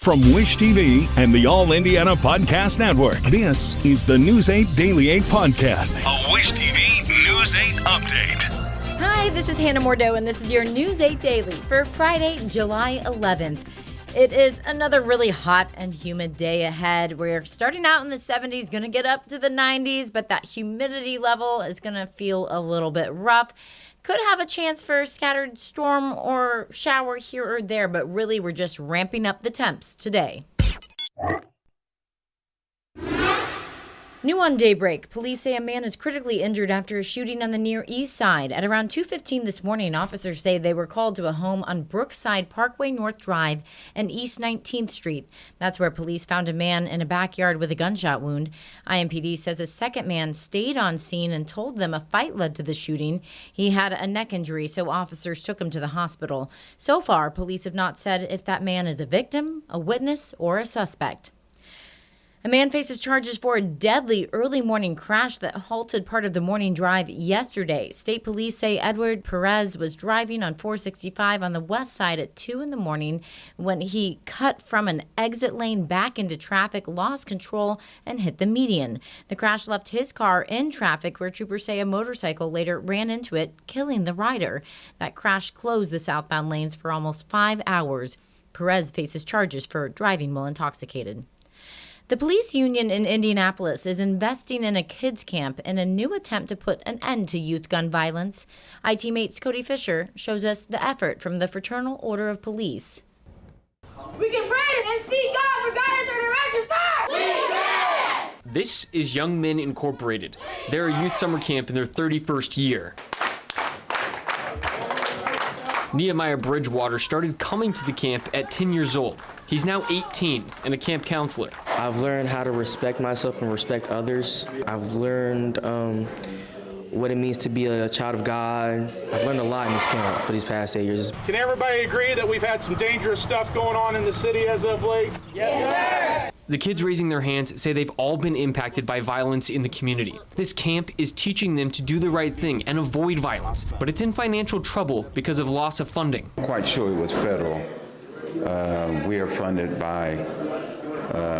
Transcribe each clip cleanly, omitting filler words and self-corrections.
From Wish TV and the All Indiana Podcast Network, this is the News 8 Daily 8 Podcast, a Wish TV News 8 update. Hi, this is Hannah Mordeau, and this is your News 8 Daily for Friday, July 11th. It is another really hot and humid day ahead. We're starting out in the 70s, going to get up to the 90s, but that humidity level is going to feel a little bit rough. Could have a chance for a scattered storm or shower here or there, but really we're just ramping up the temps today. New on Daybreak, police say a man is critically injured after a shooting on the Near East Side. At around 2:15 this morning, officers say they were called to a home on Brookside Parkway North Drive and East 19th Street. That's where police found a man in a backyard with a gunshot wound. IMPD says a second man stayed on scene and told them a fight led to the shooting. He had a neck injury, so officers took him to the hospital. So far, police have not said if that man is a victim, a witness, or a suspect. A man faces charges for a deadly early morning crash that halted part of the morning drive yesterday. State police say Edward Perez was driving on 465 on the west side at 2 in the morning when he cut from an exit lane back into traffic, lost control, and hit the median. The crash left his car in traffic where troopers say a motorcycle later ran into it, killing the rider. That crash closed the southbound lanes for almost 5 hours. Perez faces charges for driving while intoxicated. The police union in Indianapolis is investing in a kids camp in a new attempt to put an end to youth gun violence. IT-Mate's Cody Fisher shows us the effort from the Fraternal Order of Police. We can pray and seek God for guidance or direction, sir! We can! This is Young Men Incorporated. They're a youth summer camp in their 31st year. Nehemiah Bridgewater started coming to the camp at 10 years old. He's now 18 and a camp counselor. I've learned how to respect myself and respect others. I've learned what it means to be a child of God. I've learned a lot in this camp for these past 8 years. Can everybody agree that we've had some dangerous stuff going on in the city as of late? Yes, sir! The kids raising their hands say they've all been impacted by violence in the community. This camp is teaching them to do the right thing and avoid violence, but it's in financial trouble because of loss of funding. I'm quite sure it was federal. We are funded by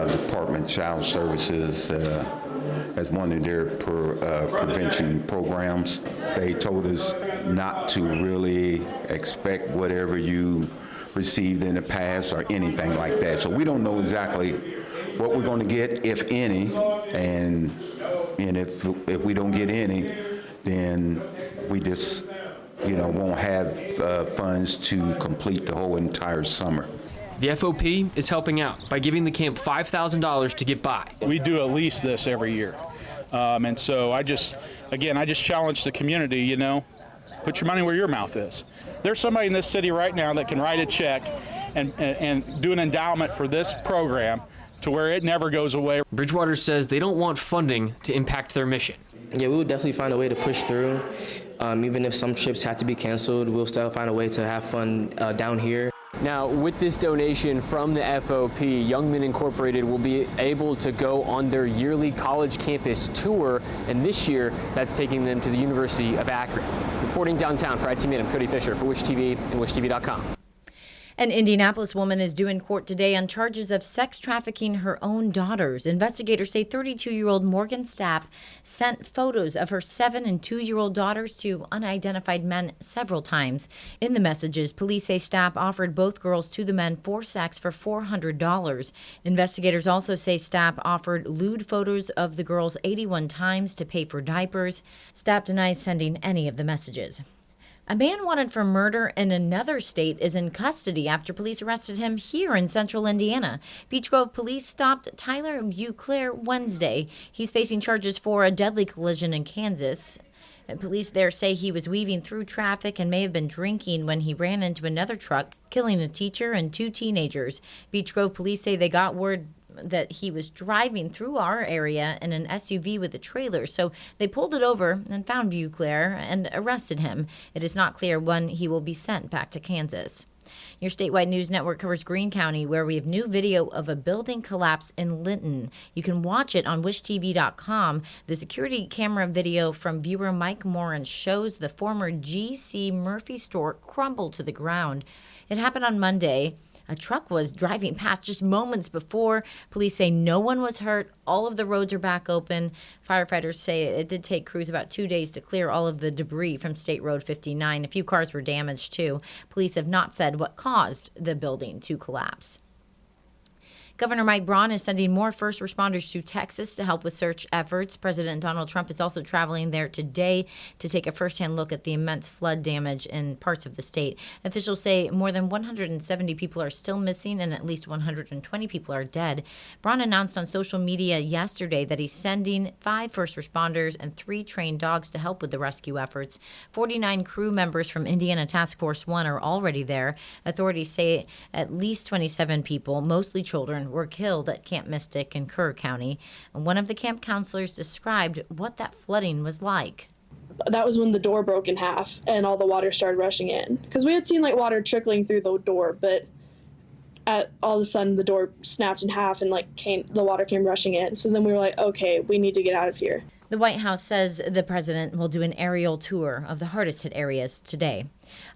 Department of Child Services as one of their prevention programs. They told us not to really expect whatever you received in the past or anything like that. So we don't know exactly what we're going to get, if any, and if we don't get any, then we just won't have funds to complete the whole entire summer. The FOP is helping out by giving the camp $5,000 to get by. We do at least this every year. And so I just challenge the community, put your money where your mouth is. There's somebody in this city right now that can write a check and do an endowment for this program to where it never goes away. Bridgewater says they don't want funding to impact their mission. Yeah, we will definitely find a way to push through. Even if some trips have to be canceled, we'll still find a way to have fun down here. Now, with this donation from the FOP, Young Men Incorporated will be able to go on their yearly college campus tour, and this year, that's taking them to the University of Akron. Reporting downtown for IT-Mate, I'm Cody Fisher for Wish TV and WishTV.com. An Indianapolis woman is due in court today on charges of sex trafficking her own daughters. Investigators say 32-year-old Morgan Stapp sent photos of her 7- and 2-year-old daughters to unidentified men several times. In the messages, police say Stapp offered both girls to the men for sex for $400. Investigators also say Stapp offered lewd photos of the girls 81 times to pay for diapers. Stapp denies sending any of the messages. A man wanted for murder in another state is in custody after police arrested him here in central Indiana. Beech Grove police stopped Tyler Buclair Wednesday. He's facing charges for a deadly collision in Kansas. Police there say he was weaving through traffic and may have been drinking when he ran into another truck, killing a teacher and 2 teenagers. Beech Grove police say they got word that he was driving through our area in an SUV with a trailer, so they pulled it over and found Buclair and arrested him. It is not clear when he will be sent back to Kansas. Your statewide news network covers Greene County, where we have new video of a building collapse in Linton. You can watch it on wishtv.com. The security camera video from viewer Mike Moran shows the former G.C. Murphy store crumble to the ground. It happened on Monday. A truck was driving past just moments before. Police say no one was hurt. All of the roads are back open. Firefighters say it did take crews about 2 days to clear all of the debris from State Road 59. A few cars were damaged, too. Police have not said what caused the building to collapse. Governor Mike Braun is sending more first responders to Texas to help with search efforts. President Donald Trump is also traveling there today to take a firsthand look at the immense flood damage in parts of the state. Officials say more than 170 people are still missing and at least 120 people are dead. Braun announced on social media yesterday that he's sending 5 first responders and 3 trained dogs to help with the rescue efforts. 49 crew members from Indiana Task Force 1 are already there. Authorities say at least 27 people, mostly children, were killed at Camp Mystic in Kerr County. And one of the camp counselors described what that flooding was like. That was when the door broke in half and all the water started rushing in. Because we had seen like water trickling through the door, but all of a sudden the door snapped in half and the water came rushing in. So then we were like, okay, we need to get out of here. The White House says the president will do an aerial tour of the hardest hit areas today.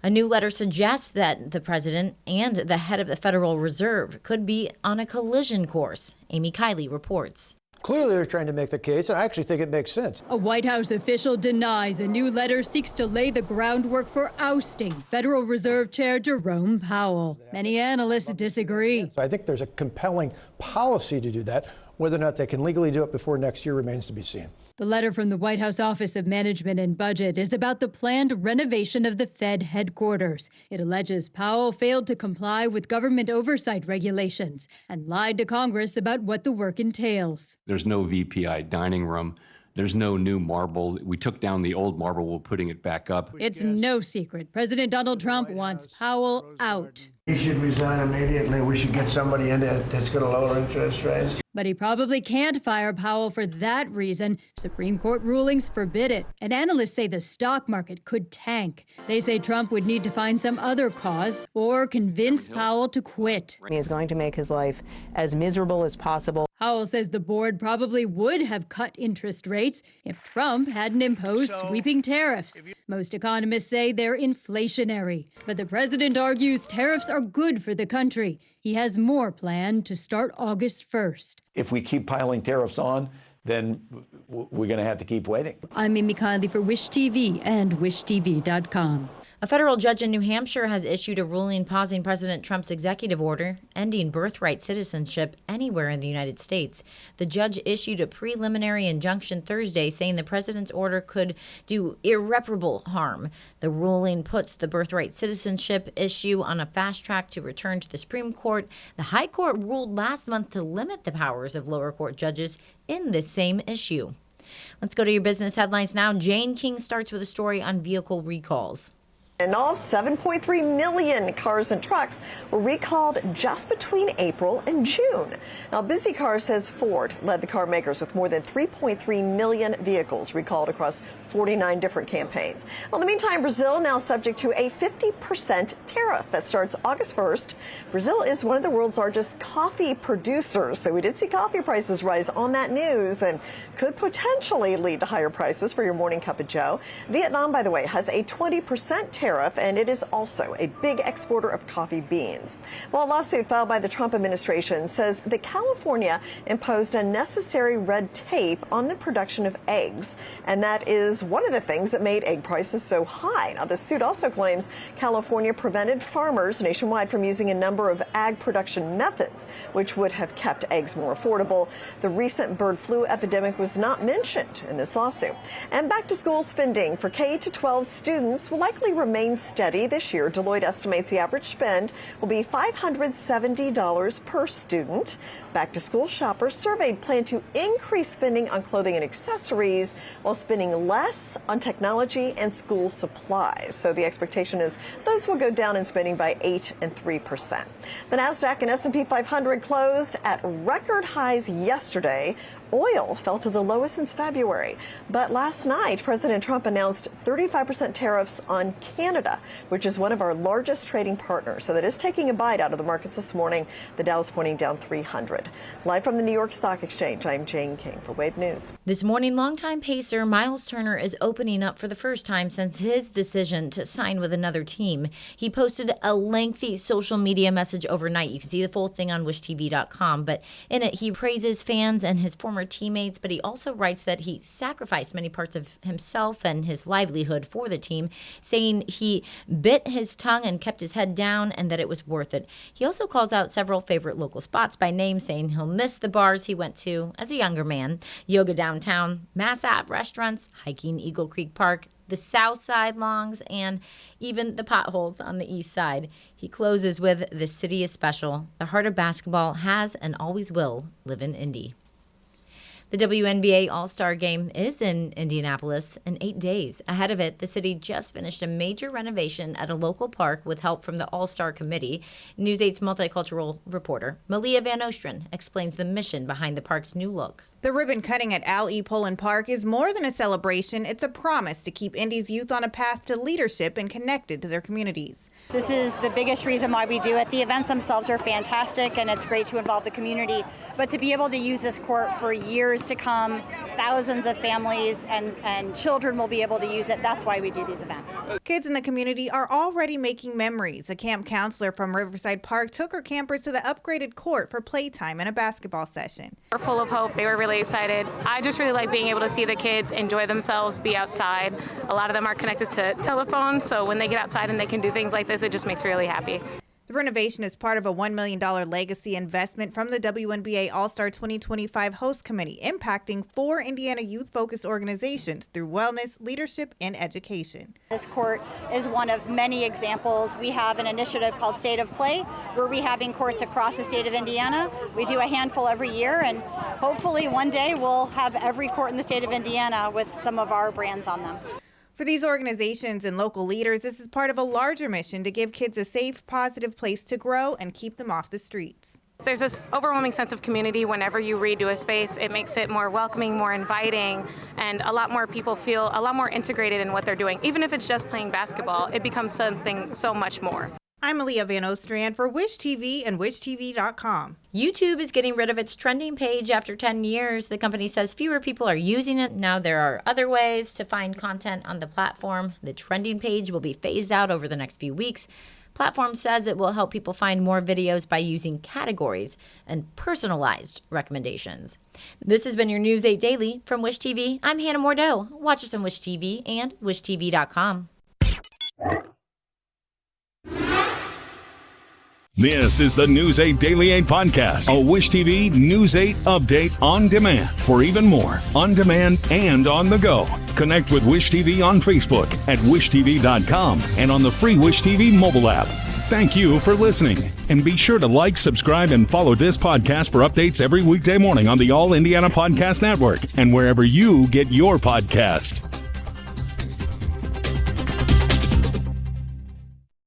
A new letter suggests that the president and the head of the Federal Reserve could be on a collision course. Amy Kiley reports. Clearly, they're trying to make the case, and I actually think it makes sense. A White House official denies a new letter seeks to lay the groundwork for ousting Federal Reserve Chair Jerome Powell. Many analysts disagree. I think there's a compelling policy to do that. Whether or not they can legally do it before next year remains to be seen. The letter from the White House Office of Management and Budget is about the planned renovation of the Fed headquarters. It alleges Powell failed to comply with government oversight regulations and lied to Congress about what the work entails. There's no VPI dining room. There's no new marble. We took down the old marble. We're putting it back up. It's no secret. President Donald Trump wants Powell out. He should resign immediately. We should get somebody in there that's going to lower interest rates. But he probably can't fire Powell for that reason. Supreme Court rulings forbid it. And analysts say the stock market could tank. They say Trump would need to find some other cause or convince Powell to quit. He is going to make his life as miserable as possible. Powell says the board probably would have cut interest rates if Trump hadn't imposed sweeping tariffs. Most economists say they're inflationary. But the president argues tariffs are good for the country. He has more planned to start August 1st. If we keep piling tariffs on, then we're going to have to keep waiting. I'm Amy Kiley for Wish TV and WishTV.com. A federal judge in New Hampshire has issued a ruling pausing President Trump's executive order ending birthright citizenship anywhere in the United States. The judge issued a preliminary injunction Thursday saying the president's order could do irreparable harm. The ruling puts the birthright citizenship issue on a fast track to return to the Supreme Court. The High Court ruled last month to limit the powers of lower court judges in this same issue. Let's go to your business headlines now. Jane King starts with a story on vehicle recalls. And all 7.3 million cars and trucks were recalled just between April and June. Now, Busy Cars says Ford led the car makers with more than 3.3 million vehicles recalled across 49 different campaigns. Well, in the meantime, Brazil now subject to a 50% tariff that starts August 1st. Brazil is one of the world's largest coffee producers, so we did see coffee prices rise on that news and could potentially lead to higher prices for your morning cup of joe. Vietnam, by the way, has a 20% tariff, and it is also a big exporter of coffee beans. Well, a lawsuit filed by the Trump administration says that California imposed unnecessary red tape on the production of eggs, and that is one of the things that made egg prices so high. Now, the suit also claims California prevented farmers nationwide from using a number of ag production methods, which would have kept eggs more affordable. The recent bird flu epidemic was not mentioned in this lawsuit. And back to school spending for K-12 students will likely remain steady this year. Deloitte estimates the average spend will be $570 per student. Back to school shoppers surveyed plan to increase spending on clothing and accessories while spending less on technology and school supplies. So the expectation is those will go down in spending by 8% and 3%. The NASDAQ and S&P 500 closed at record highs yesterday. oil fell to the lowest since February. But last night, President Trump announced 35% tariffs on Canada, which is one of our largest trading partners. So that is taking a bite out of the markets this morning. The Dow's pointing down 300. Live from the New York Stock Exchange, I'm Jane King for Wave News. This morning, longtime pacer Myles Turner is opening up for the first time since his decision to sign with another team. He posted a lengthy social media message overnight. You can see the full thing on wishtv.com, but in it, he praises fans and his former teammates, but he also writes that he sacrificed many parts of himself and his livelihood for the team, saying he bit his tongue and kept his head down and that it was worth it. He also calls out several favorite local spots by name, saying he'll miss the bars he went to as a younger man, yoga downtown, Mass Ave restaurants, hiking Eagle Creek Park, the South Side Longs, and even the potholes on the East Side. He closes with, "The city is special. The heart of basketball has and always will live in Indy." The WNBA All-Star Game is in Indianapolis in 8 days. Ahead of it, the city just finished a major renovation at a local park with help from the All-Star Committee. News 8's multicultural reporter, Malia Van Ostrin, explains the mission behind the park's new look. The ribbon cutting at Al E. Pullen Park is more than a celebration. It's a promise to keep Indy's youth on a path to leadership and connected to their communities. This is the biggest reason why we do it. The events themselves are fantastic, and it's great to involve the community. But to be able to use this court for years to come, thousands of families and children will be able to use it. That's why we do these events. Kids in the community are already making memories. A camp counselor from Riverside Park took her campers to the upgraded court for playtime and a basketball session. We're full of hope. They were really excited. I just really like being able to see the kids enjoy themselves, be outside. A lot of them are connected to telephones, so when they get outside and they can do things like this, it just makes me really happy. The renovation is part of a $1 million legacy investment from the WNBA All-Star 2025 Host Committee, impacting 4 Indiana youth-focused organizations through wellness, leadership, and education. This court is one of many examples. We have an initiative called State of Play. We're rehabbing courts across the state of Indiana. We do a handful every year, and hopefully one day we'll have every court in the state of Indiana with some of our brands on them. For these organizations and local leaders, this is part of a larger mission to give kids a safe, positive place to grow and keep them off the streets. There's this overwhelming sense of community whenever you redo a space. It makes it more welcoming, more inviting, and a lot more people feel a lot more integrated in what they're doing. Even if it's just playing basketball, it becomes something so much more. I'm Malia Van Ostrin for Wish TV and WishTV.com. YouTube is getting rid of its trending page after 10 years. The company says fewer people are using it. Now there are other ways to find content on the platform. The trending page will be phased out over the next few weeks. Platform says it will help people find more videos by using categories and personalized recommendations. This has been your News 8 Daily from Wish TV. I'm Hannah Mordeau. Watch us on Wish TV and WishTV.com. This is the News 8 Daily 8 podcast, a Wish TV News 8 update on demand. For even more, on demand and on the go, connect with Wish TV on Facebook at wishtv.com and on the free Wish TV mobile app. Thank you for listening, and be sure to like, subscribe, and follow this podcast for updates every weekday morning on the All Indiana Podcast Network and wherever you get your podcast.